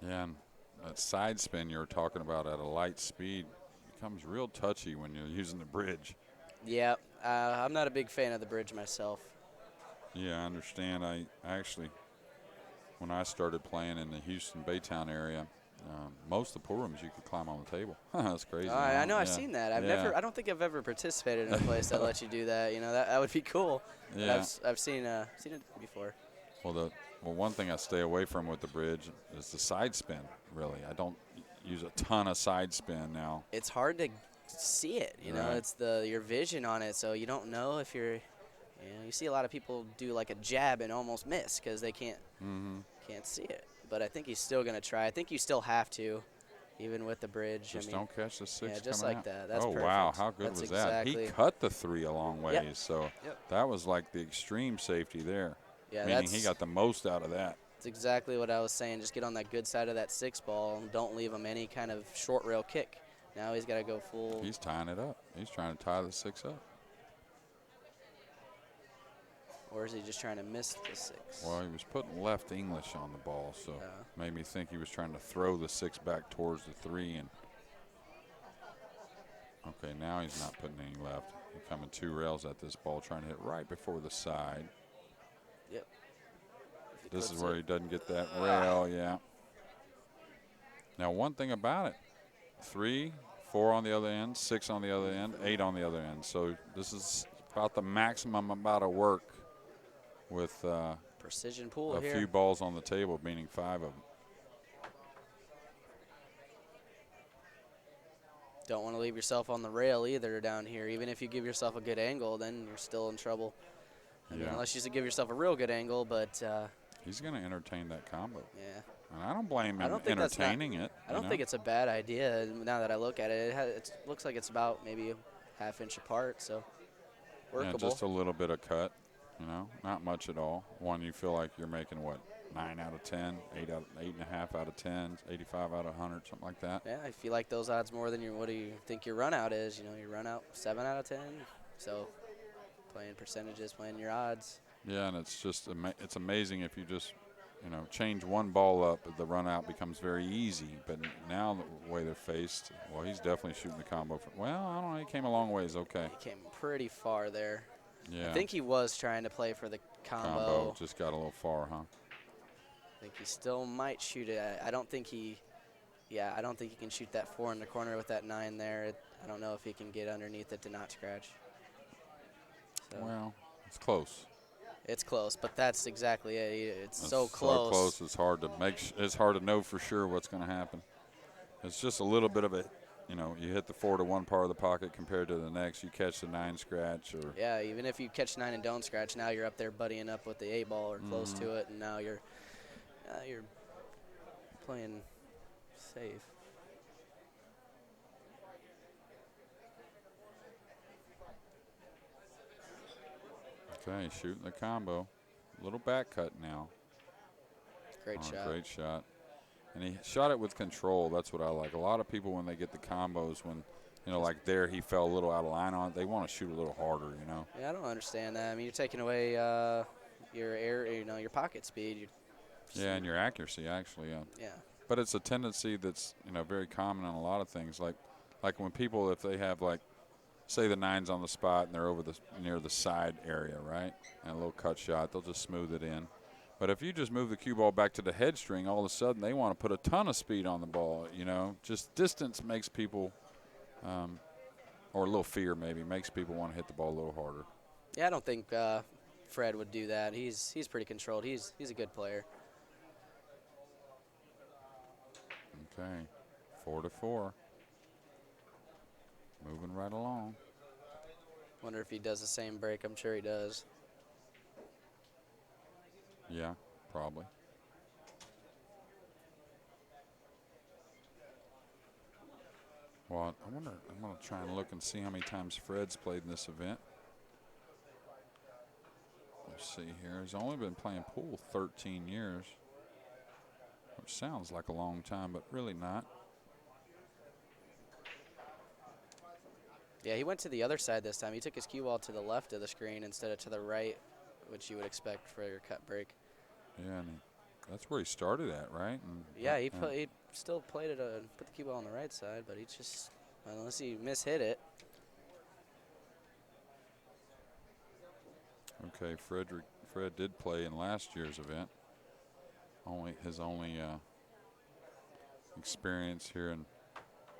Yeah, and that side spin you were talking about at a light speed becomes real touchy when you're using the bridge. Yeah, I'm not a big fan of the bridge myself. Yeah, I understand. I actually, when I started playing in the Houston Baytown area, most of the pool rooms you could climb on the table. That's crazy. I know, I've seen that. I don't think I've ever participated in a place that lets you do that. You know, that would be cool. Yeah. I've seen it before. Well, one thing I stay away from with the bridge is the side spin, really. I don't use a ton of side spin now. It's hard to see it, you know. It's your vision on it, so you don't know if you're, you see a lot of people do like a jab and almost miss because they can't see it. but I think he's still going to try. I think you still have to, even with the bridge. Just I mean, don't catch the 6 yeah, just coming like out. that. That's oh, perfect. wow. How good That's was that? He exactly. cut the 3 a long ways. Yep. So Yep. that was like the extreme safety there. Yeah, Meaning he got the most out of that. That's exactly what I was saying. Just get on that good side of that 6 ball and don't leave him any kind of short rail kick. Now he's got to go full. He's tying it up. He's trying to tie the 6 up. Or is he just trying to miss the 6? Well, he was putting left English on the ball, so made me think he was trying to throw the 6 back towards the 3. And okay, now he's not putting any left. He's coming 2 rails at this ball, trying to hit right before the side. Yep. This is where he doesn't get that rail, yeah. Now, one thing about it, 3, 4 on the other end, 6 on the other end, 8 on the other end. So this is about the maximum amount of work with precision pull a here. few balls on the table, meaning 5 of them. Don't want to leave yourself on the rail either down here. Even if you give yourself a good angle, then you're still in trouble. I mean, unless you give yourself a real good angle, but he's going to entertain that combo. Yeah. And I don't blame him entertaining it. I don't think it's a bad idea. Now that I look at it, it looks like it's about maybe a half-inch apart, so workable. Yeah, just a little bit of cut, not much at all. One you feel like you're making, what, 9 out of 10, 8.5 out of 10, 85 out of 100, something like that. Yeah, if you like those odds more than what do you think your run out is? Your run out 7 out of 10. So playing percentages, playing your odds. Yeah, and it's just it's amazing if you just change one ball up, the run out becomes very easy. But now the way they're faced, well, he's definitely shooting the combo. Well, I don't know. He came a long ways. Okay. He came pretty far there. Yeah. I think he was trying to play for the Combo just got a little far, huh? I think he still might shoot it. I don't think he can shoot that 4 in the corner with that 9 there. I don't know if he can get underneath it to not scratch. So. Well, it's close. It's close, but that's exactly it. It's so close. So close, it's hard to it's hard to know for sure what's going to happen. It's just a little bit of a, you hit the 4 to one part of the pocket compared to the next. You catch the 9 scratch, or yeah, even if you catch 9 and don't scratch, now you're up there buddying up with the 8 ball or close to it, and now you're playing safe. Okay, shooting the combo. Little back cut now. Great shot. Great shot. And he shot it with control. That's what I like. A lot of people, when they get the combos, when, like there, he fell a little out of line on it, they want to shoot a little harder, Yeah, I don't understand that. I mean, you're taking away your your pocket speed. Yeah, and your accuracy, actually, yeah. Yeah. But it's a tendency that's, very common on a lot of things. Like when people, if they have, like, say the 9's on the spot and they're over near the side area, right? And a little cut shot, they'll just smooth it in. But if you just move the cue ball back to the head string, all of a sudden they want to put a ton of speed on the ball, Just distance makes people, or a little fear maybe, makes people want to hit the ball a little harder. Yeah, I don't think Fred would do that. He's pretty controlled. He's a good player. Okay, 4 to 4. Moving right along. Wonder if he does the same break. I'm sure he does. Yeah, probably. Well, I'm going to try and look and see how many times Fred's played in this event. Let's see here. He's only been playing pool 13 years, which sounds like a long time, but really not. Yeah, he went to the other side this time. He took his cue ball to the left of the screen instead of to the right, which you would expect for your cut break. Yeah, and that's where he started at, right? And yeah, he still played it, put the cue ball on the right side, but he just, unless he mishit it. Okay, Fred did play in last year's event. His only experience here in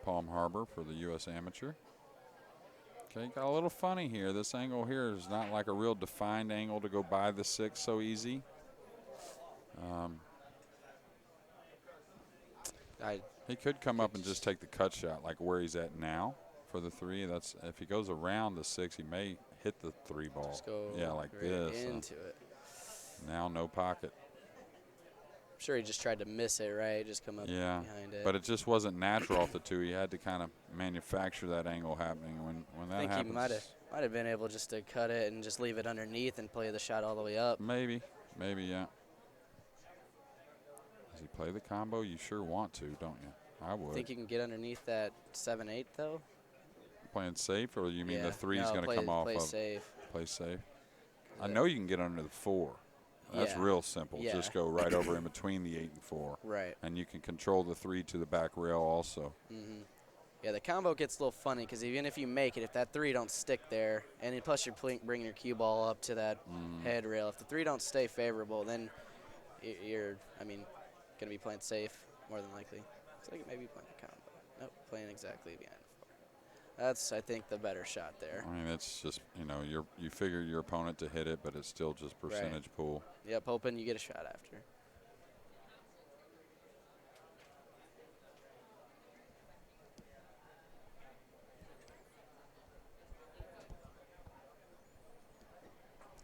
Palm Harbor for the U.S. Amateur. Okay, got a little funny here. This angle here is not like a real defined angle to go by the 6 so easy. He could come up and just take the cut shot like where he's at now for the 3. That's if he goes around the 6, he may hit the 3 ball. Just go like right this. into it. Now no pocket. sure he just tried to miss it, right? Just come up Yeah, behind it. but it just wasn't natural off the 2. He had to kind of manufacture that angle happening. When I that think happens, he might have been able just to cut it and just leave it underneath and play the shot all the way up. maybe, yeah. Does he play the combo? You sure want to, don't you? I would. Think you can get underneath that 7-8 though? Playing safe, or you mean Yeah. the 3's No, going to come off play of? safe. Play safe. I Yeah. know you can get under the 4. That's Yeah. real simple. Yeah. Just go right over in between the 8 and 4. Right. And you can control the 3 to the back rail also. Mm-hmm. Yeah, the combo gets a little funny because even if you make it, if that 3 don't stick there, and then plus you're bringing your cue ball up to that head rail, if the 3 don't stay favorable, then you're, going to be playing safe more than likely. So like maybe playing the combo. Nope, playing exactly behind the 4. That's, I think, the better shot there. I mean, it's just, you figure your opponent to hit it, but it's still just percentage pool. Yep, hoping you get a shot after.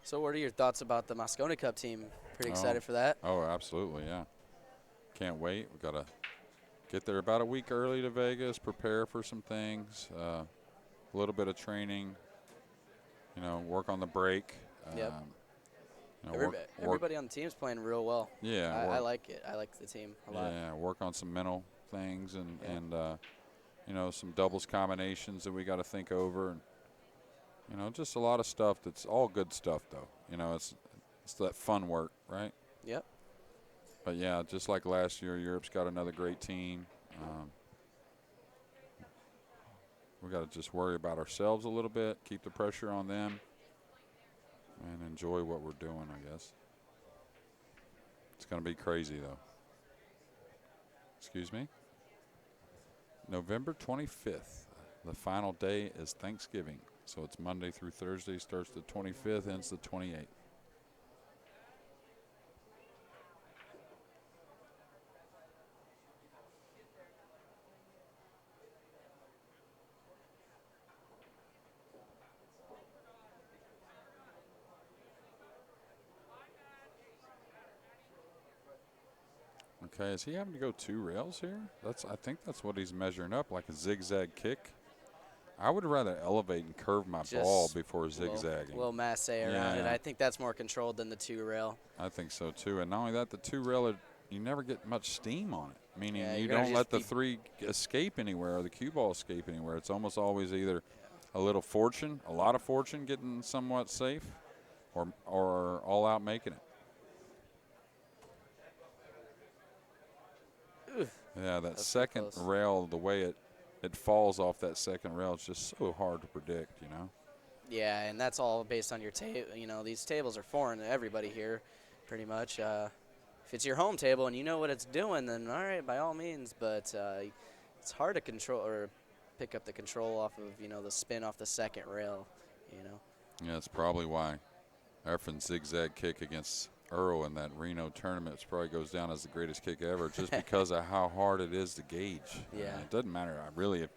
So what are your thoughts about the Moscone Cup team? Pretty excited for that? Oh, absolutely, yeah. Can't wait. We've got to get there about a week early to Vegas, prepare for some things, a little bit of training, work on the break. Yep. Everybody on the team's playing real well. Yeah. I like it. I like the team a lot. Yeah, work on some mental things and some doubles combinations that we got to think over. And, just a lot of stuff that's all good stuff, though. It's that fun work, right? Yep. But, yeah, just like last year, Europe's got another great team. We got to just worry about ourselves a little bit, keep the pressure on them, and enjoy what we're doing, I guess. It's going to be crazy, though. Excuse me? November 25th. The final day is Thanksgiving. So it's Monday through Thursday, starts the 25th, ends the 28th. Okay, is he having to go 2 rails here? I think that's what he's measuring up, like a zigzag kick. I would rather elevate and curve my ball before zigzagging. A little masse around it. I think that's more controlled than the 2 rail. I think so too. And not only that, the 2 rail, you never get much steam on it. Meaning you don't let the 3 escape anywhere or the cue ball escape anywhere. It's almost always either a lot of fortune getting somewhat safe, or all out making it. Ugh. Yeah, that second rail, the way it falls off that second rail, it's just so hard to predict, Yeah, and that's all based on your table. These tables are foreign to everybody here, pretty much. If it's your home table and you know what it's doing, then all right, by all means. But it's hard to control or pick up the control off of, the spin off the second rail, Yeah, that's probably why Efren's zigzag kick against Earl in that Reno tournament probably goes down as the greatest kick ever, just because of how hard it is to gauge. Yeah. It doesn't matter. Really,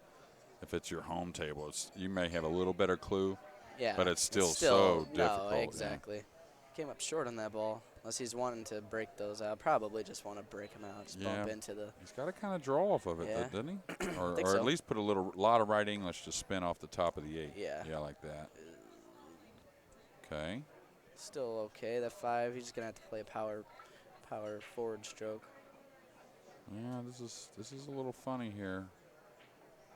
if it's your home table, you may have a little better clue, but it's still so difficult. No, exactly. Came up short on that ball. Unless he's wanting to break those out. Probably just want to break them out, just bump into the. He's got to kind of draw off of it, though, doesn't he? or so. At least put a lot of right English to spin off the top of the 8. Yeah. Yeah, like that. Okay. Still okay. That 5, he's just gonna have to play a power forward stroke. Yeah, this is a little funny here.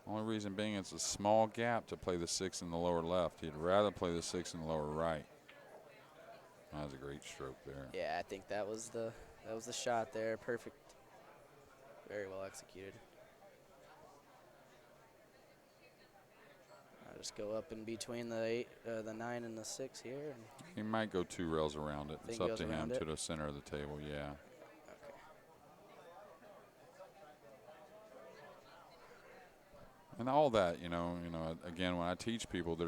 Only reason being it's a small gap to play the 6 in the lower left. He'd rather play the 6 in the lower right. That was a great stroke there. Yeah, I think that was the shot there. Perfect. Very well executed. I'll just go up in between the 9 and the 6 here. He might go 2 rails around it. It's up to him to the center of the table. Yeah. Okay. And all that, again, when I teach people,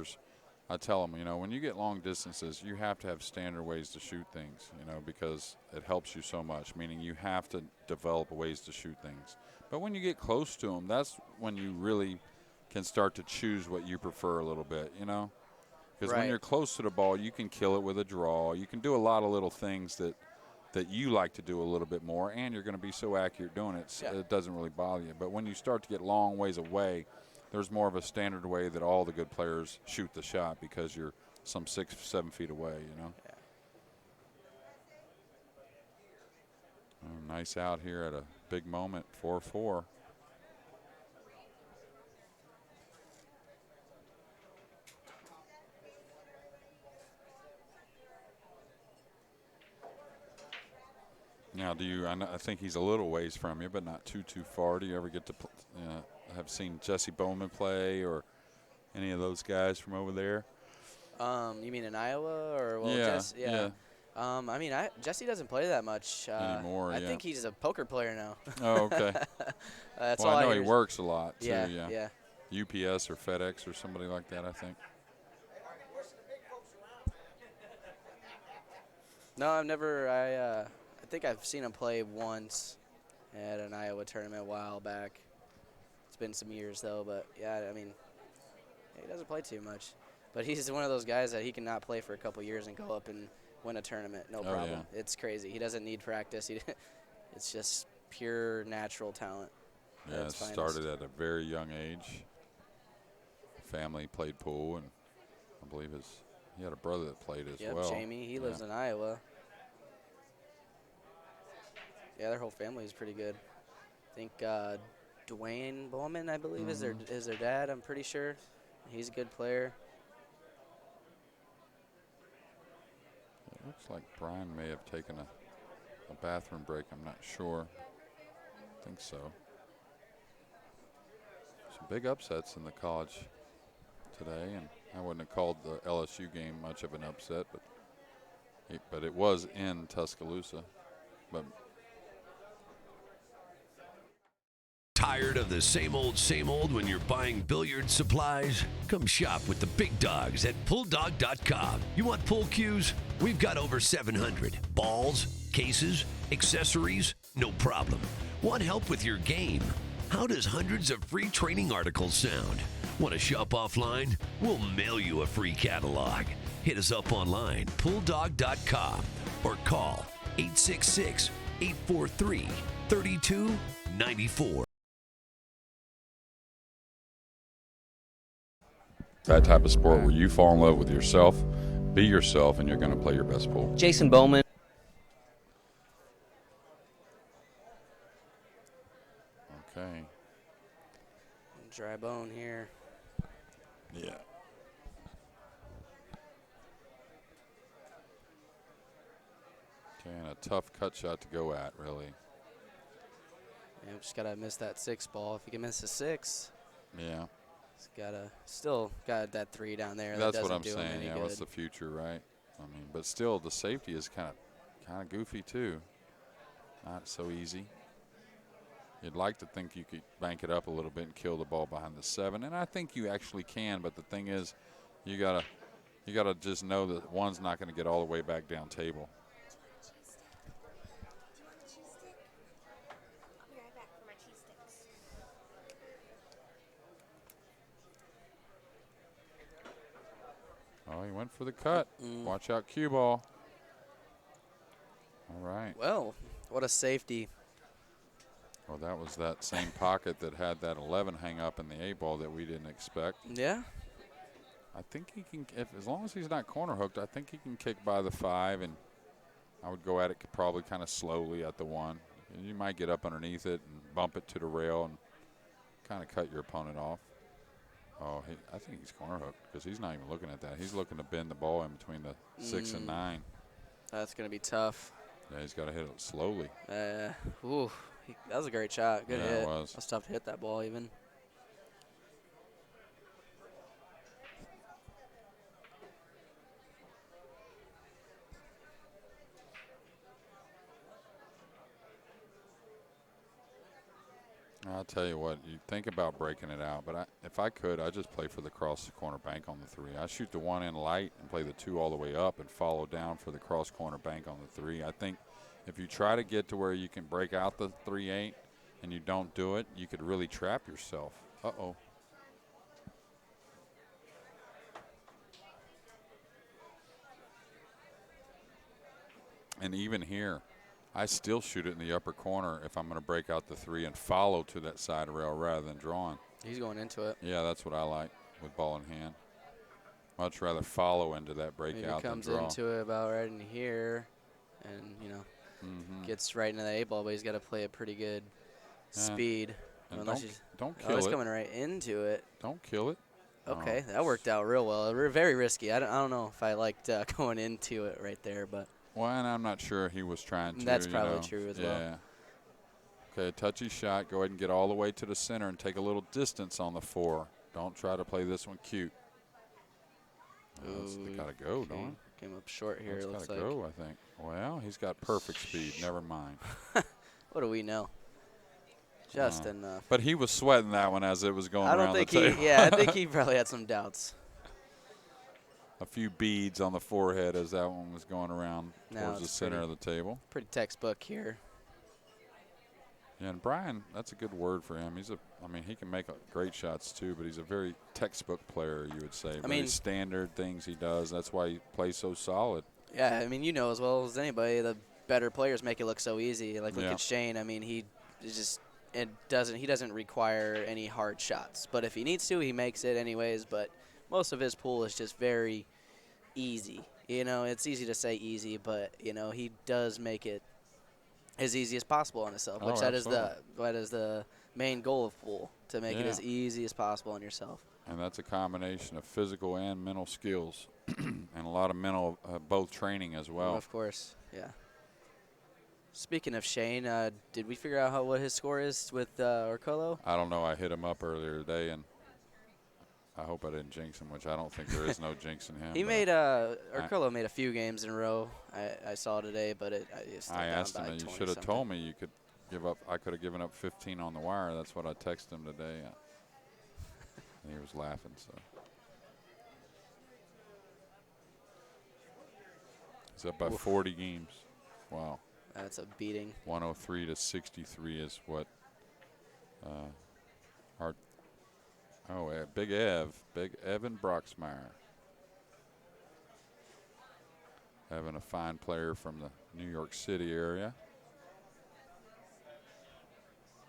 I tell them, when you get long distances, you have to have standard ways to shoot things, because it helps you so much, meaning you have to develop ways to shoot things. But when you get close to them, that's when you really can start to choose what you prefer a little bit, Because when you're close to the ball, you can kill it with a draw. You can do a lot of little things that that you like to do a little bit more, and you're going to be so accurate doing it, Yeah. it doesn't really bother you. But when you start to get long ways away, there's more of a standard way that all the good players shoot the shot because you're some 6 or 7 feet away, you know. Yeah. Oh, nice out here at a big moment, 4-4. Now, I think he's a little ways from you, but not too far. Do you ever get to have seen Jesse Bowman play or any of those guys from over there? You mean in Iowa or Yeah, Jesse? Yeah. I mean, Jesse doesn't play that much Anymore. I Yeah. think he's a poker player now. Oh, okay. That's Well, all I know hear. he works a lot too. Yeah, Yeah. UPS or FedEx or somebody like that, I think. No, I've never. I think I've seen him play once at an Iowa tournament a while back. It's been some years though, but yeah, I mean, he doesn't play too much. But he's one of those guys that he can not play for a couple years and go up and win a tournament, no problem. Yeah. It's crazy. He doesn't need practice. It's just pure natural talent. Yeah, it started at a very young age. Family played pool, and I believe he had a brother that played as well. Jamie. He lives in Iowa. Yeah, their whole family is pretty good. I think Dwayne Bowman, I believe, is their dad. I'm pretty sure. He's a good player. It looks like Brian may have taken a bathroom break. I'm not sure. I think so. Some big upsets in the college today, and I wouldn't have called the LSU game much of an upset, but it was in Tuscaloosa. But tired of the same old when you're buying billiard supplies? Come shop with the big dogs at PullDog.com. You want pool cues? We've got over 700. Balls, cases, accessories, no problem. Want help with your game? How does hundreds of free training articles sound? Want to shop offline? We'll mail you a free catalog. Hit us up online, PullDog.com, or call 866-843-3294. that type of sport where you fall in love with yourself, be yourself, and you're going to play your best pool. Jason Bowman. Okay. Dry bone here. Yeah. Okay, and a tough cut shot to go at, really. Yeah, just gotta miss that 6 ball. If you can miss the 6, Yeah. he's still got that 3 down there. That's that what I'm doesn't do him saying. any Yeah, good. what's the future, right? I mean, but still, the safety is kind of goofy too. Not so easy. You'd like to think you could bank it up a little bit and kill the ball behind the 7, and I think you actually can. But the thing is, you gotta just know that one's not going to get all the way back down table. Oh, he went for the cut. Watch out, cue ball. All right. Well, what a safety. Well, that was that same pocket that had that 11 hang up in the 8 ball that we didn't expect. Yeah. I think he can, as long as he's not corner hooked, I think he can kick by the 5, and I would go at it probably kind of slowly at the 1. And you might get up underneath it and bump it to the rail and kind of cut your opponent off. Oh, I think he's corner hooked because he's not even looking at that. He's looking to bend the ball in between the 6 and 9. That's going to be tough. Yeah, he's got to hit it slowly. That was a great shot. Good hit. It was. That's tough to hit that ball even. I'll tell you what, you think about breaking it out, but if I could, I'd just play for the cross corner bank on the 3. I shoot the 1 in light and play the 2 all the way up and follow down for the cross corner bank on the 3. I think if you try to get to where you can break out the 3-8 and you don't do it, you could really trap yourself. Uh-oh. And even here, I still shoot it in the upper corner if I'm going to break out the 3 and follow to that side rail rather than drawing. He's going into it. Yeah, that's what I like with ball in hand. Much rather follow into that breakout than draw. Maybe comes into it about right in here, and gets right into the 8-ball, but he's got to play a pretty good speed. And unless don't kill he's it. coming right into it. Don't kill it. Okay, that worked out real well. Very risky. I don't know if I liked going into it right there, but. Well, and I'm not sure he was trying to. That's probably true as well. Yeah. Okay, touchy shot. Go ahead and get all the way to the center and take a little distance on the 4. Don't try to play this one cute. They gotta go, don't it? Came up short here. It looks gotta go, I think. Well, he's got perfect speed. Never mind. What do we know? Just enough. But he was sweating that one as it was going around the table. I think he probably had some doubts. A few beads on the forehead as that one was going around towards the center of the table. Pretty textbook here. Yeah, and Brian, that's a good word for him. He can make great shots too, but he's a very textbook player, you would say. Very standard things he does. That's why he plays so solid. Yeah, you know as well as anybody, the better players make it look so easy. Like look at Shane. He doesn't require any hard shots. But if he needs to, he makes it anyways. But most of his pool is just very easy. It's easy to say easy, but he does make it as easy as possible on himself, which that is the main goal of pool, to make it as easy as possible on yourself. And that's a combination of physical and mental skills, and a lot of mental, both training as well. Of course, yeah. Speaking of Shane, did we figure out what his score is with Orcolo? I don't know. I hit him up earlier today, and I hope I didn't jinx him, which I don't think there is no jinxing him. He made Orcolo made a few games in a row. I saw today, but I asked him, and you should have told me you could give up. I could have given up 15 on the wire. That's what I texted him today. And he was laughing. So he's up by 40 games. Wow. That's a beating. 103 to 63 is what Big Evan Broxmeyer. Evan, a fine player from the New York City area.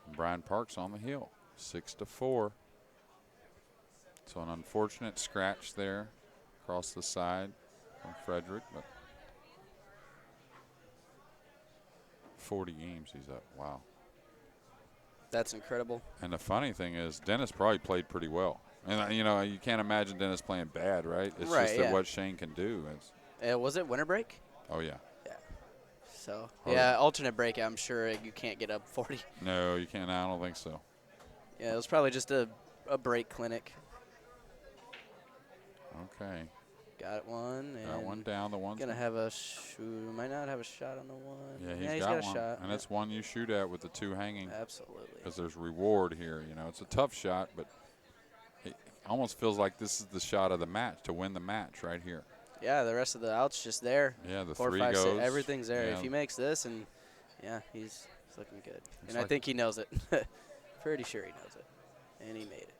And Brian Parks on the hill, 6-4. So an unfortunate scratch there across the side from Fredrick, but 40 games he's up. Wow. That's incredible. And the funny thing is, Dennis probably played pretty well. And, you can't imagine Dennis playing bad, right? It's just that what Shane can do. Was it winter break? Oh, yeah. Yeah. So, alternate break, I'm sure you can't get up 40. No, you can't. I don't think so. Yeah, it was probably just a break clinic. Okay. Got one. Got one down. The one's gonna have might not have a shot on the one. Yeah, he's got one. Shot. And it's one you shoot at with the 2 hanging. Absolutely. Because there's reward here. It's a tough shot, but it almost feels like this is the shot of the match, to win the match right here. Yeah, the rest of the out's just there. Yeah, the 4, 3 5, goes. 6, everything's there. Yeah. If he makes this, and he's looking good. And I think he knows it. Pretty sure he knows it. And he made it.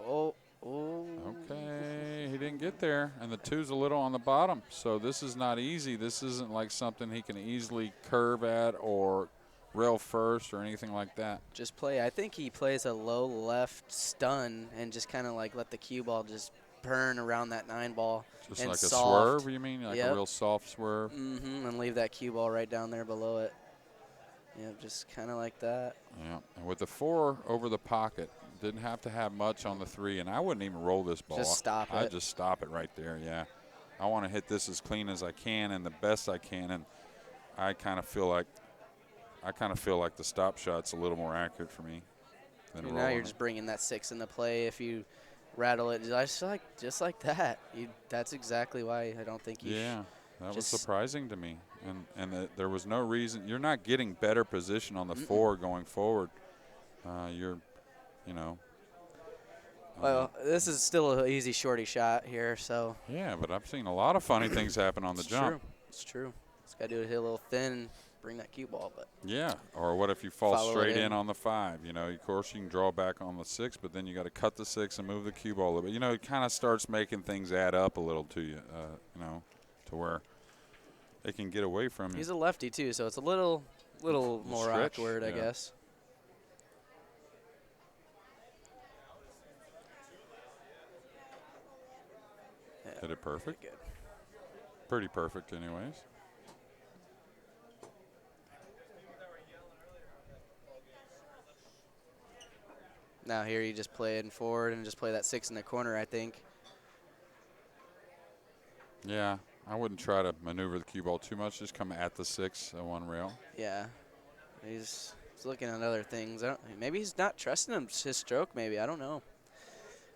Oh. Okay, he didn't get there, and the 2's a little on the bottom, so this is not easy. This isn't like something he can easily curve at or rail first or anything like that. Just play. I think he plays a low left stun and just kind of let the cue ball just burn around that 9 ball. Just and like soft. A swerve, you mean? Like a real soft swerve? Mm-hmm, and leave that cue ball right down there below it. Yeah, just kind of like that. Yeah, and with the 4 over the pocket, didn't have to have much on the 3, and I wouldn't even roll this ball. Just stop it. I'd just stop it right there, yeah. I want to hit this as clean as I can and the best I can, and I kind of feel like the stop shot's a little more accurate for me than rolling. Now you're just bringing that 6 into play. If you rattle it just like that, that's exactly why I don't think you. Yeah, that was surprising to me, and there was no reason. You're not getting better position on the 4 going forward. Well, this is still an easy shorty shot here, so. Yeah, but I've seen a lot of funny things happen on the jump. It's true. Just got to do it a little thin, bring that cue ball. But yeah, or what if you fall straight in on the 5? Of course you can draw back on the 6, but then you got to cut the 6 and move the cue ball a little bit. It kind of starts making things add up a little to you, to where they can get away from you. He's a lefty too, so it's a little more stretch, awkward, I yeah. guess. Yeah, Hit it perfect. good. Pretty perfect, anyways. Now here you just play it forward and just play that 6 in the corner, I think. Yeah, I wouldn't try to maneuver the cue ball too much. Just come at the 6 at one rail. Yeah, he's looking at other things. Maybe he's not trusting his stroke. Maybe, I don't know.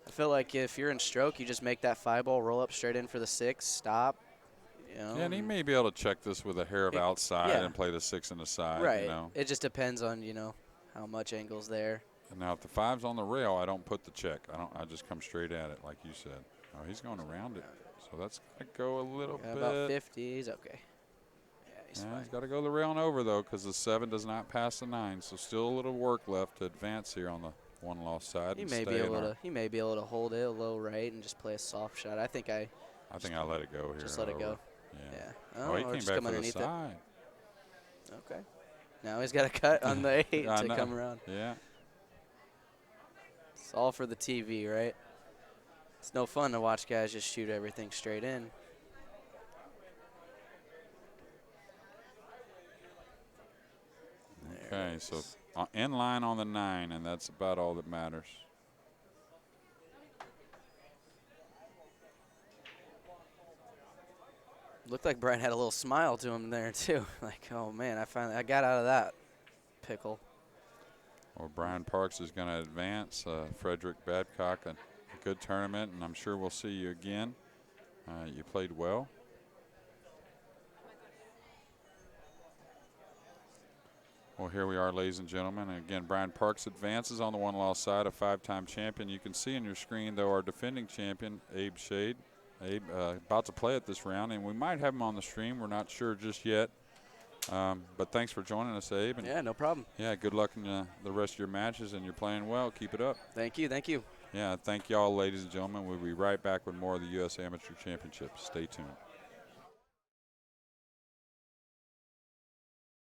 I feel like if you're in stroke, you just make that 5 ball, roll up straight in for the 6, stop. You know, Yeah, and he may be able to check this with a hair of outside yeah. and play the 6 in the side. Right. You know? It just depends on how much angle's there. And now if the 5's on the rail, I don't put the check. I just come straight at it, like you said. Oh, he's going around it. So that's going to go a little bit. About 50. He's okay. Yeah, he's fine. He's got to go the rail and over, though, because the 7 does not pass the 9. So still a little work left to advance here on the one-loss side. He may be able to hold it a little right and just play a soft shot. I think I let it go here. just let it go. Yeah. Oh, he or came just back come for the underneath side. it. Okay. Now he's got a cut on the 8 I to know. come around. Yeah. It's all for the TV, right? It's no fun to watch guys just shoot everything straight in. Okay, so in line on the 9, and that's about all that matters. Looked like Brian had a little smile to him there too. Like, oh man, I got out of that pickle. Well, Brian Parks is going to advance. Fredrick, Babcock, a good tournament, and I'm sure we'll see you again. You played well. Well, here we are, ladies and gentlemen. And again, Brian Parks advances on the one-loss side, a 5-time champion. You can see on your screen, though, our defending champion, Abe Shade. Abe about to play it this round, and we might have him on the stream. We're not sure just yet. But thanks for joining us, Abe. And yeah, no problem. yeah, good luck in the rest of your matches, and you're playing well. Keep it up. Thank you. Thank you. Yeah, thank you all, ladies and gentlemen. We'll be right back with more of the U.S. Amateur Championship. Stay tuned.